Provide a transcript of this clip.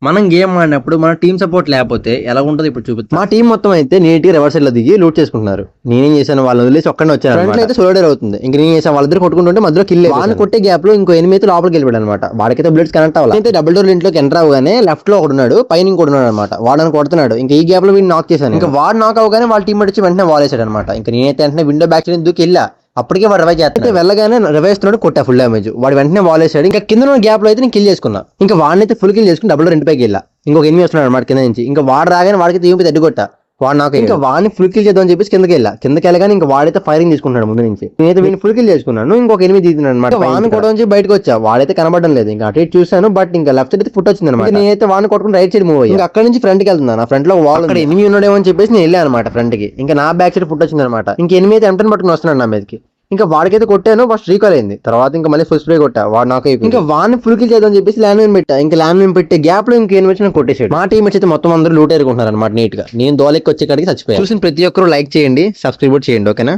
మనం గేమ్ ఆడినప్పుడు మన టీం సపోర్ట్ లేకపోతే ఎలా ఉంటుంది ఇప్పుడు చూపిస్తా. మా టీం మొత్తం అయితే నీట్ గా రివర్స్ లో దిగి లూట్ చేసుకుంటున్నారు. నేనేం చేశాను, వాళ్ళని వదిలేసి ఒక్కడే వచ్చాను. ఫ్రంట్ అయితే సోల్డర్ అవుతుంది. ఇంక నేను చేసాను, వాళ్ళిద్దరు కొట్టుకుంటుంటే మధ్యలో కిల్ వాడిని కొట్టే గ్యాప్ లో ఇంకో ఎనిమిది అయితే లోపలికి వెళ్ళిపోయాడు అనమాట. వాడికైతే బుల్లెట్స్ కనెక్ట్ అవ్వాలి. అయితే డబుల్ డోర్ ఇంట్లోకి ఎంటర్ అవగానే లెఫ్ట్ లో ఒకడు ఉన్నాడు, పైన ఇంకోటి ఉన్నాడు అనమాట. వాడని కొడుతున్నాడు. ఇంకా ఈ గ్యాప్ లో వీడిని నాక్ చేశాను. ఇంకా వాడు నాక్ అవగానే వాళ్ళ టీం వచ్చి వెంటనే వాల్ వేసాడు అనమాట. ఇంకా నేనైతే వెంటనే విండో బ్యాక్ సైడ్ దూకి వెళ్ళా. అప్పటికే వాడు రివైవ్ చేస్తే వెళ్ళగానే రివైస్తున్నాడు, కొట్టా ఫుల్ డ్యామేజ్. వాడు వెంటనే వాల్ వేసాడు. ఇంకా కింద ఉన్న గ్యాప్ లో అయితే నేను కిల్ చేసుకున్నా. ఇంకా వాడినైతే ఫుల్ కిల్ చేసుకుని డబుల్ రెండు పైకి వెళ్ళా. ఇంకొక ఎనిమిది వస్తున్నాడు అనమాట కింద నుంచి. ఇంకా వాడు రాగానే వాడికి తీపి తడ్డు కొట్టా. వాడు నాకు ఇంకా వాడిని ఫుల్ కిల్ చేద్దాం అని చెప్పేసి కిందకి వెళ్ళగానే ఇంకా వాడైతే ఫైరింగ్ తీసుకుంటున్నాడు ముందు నుంచి. నేనైతే వీడిని ఫుల్ కిల్ చేసుకున్నాను. ఇంకొక ఎనిమిది తీస్తున్నాడు అనమాట. వాడిని కొట్టడం నుంచి బయటకు వచ్చా. వాడైతే కనబడడం లేదు. ఇంకా అటు ఇటు చూసాను, బట్ ఇంకా లెఫ్ట్ సైడ్ అయితే ఫుట్ వచ్చింది అనమాట. నేనైతే వాడిని కొట్టుకుని రైట్ సైడ్ మూవ్ అయ్యి ఇంకా అక్కడ నుంచి ఫ్రంట్ కి వెళ్తున్నాను. ఆ ఫ్రంట్ లో వాల్ అక్కడ ఎనిమిది ఉన్నాడేమో అని చెప్పేసి నేను వెళ్ళాను అనమాట ఫ్రంట్ కి. ఇంకా నా బ్యాక్ సైడ్ ఫుట్ వచ్చింది అనమాట. ఇంకా ఎనిమిది అయితే ఎంటన్ పట్టుకుని వస్తున్నాడు నా మీదకి. ఇంకా వాడికైతే కొట్టాను, ఫస్ట్ రీకాల్ అయింది. తర్వాత ఇంకా మళ్ళీ ఫుల్ స్ప్రే కొట్టా. వాడు నాకు ఇంకా వాడిని ఫుల్ కిల్ చేద్దాం చెప్పేసి ల్యాండ్ మైన్ పెట్టా. ఇంకా ల్యాండ్ మైన్ పెట్టే గ్యాప్ లో ఇంకా ఎనిమిది కొట్టేసాడు. మా టీం అయితే మొత్తం అందరూ లూట్ ఏరుకుంటున్నారు అనమాట నీట్ గా. నేను దోలెక్కి వచ్చే కాడికి చచ్చిపోయాను. చూసిన ప్రతి ఒక్కరు లైక్ చేయండి, సబ్స్క్రైబ్ చేయండి, ఓకేనా.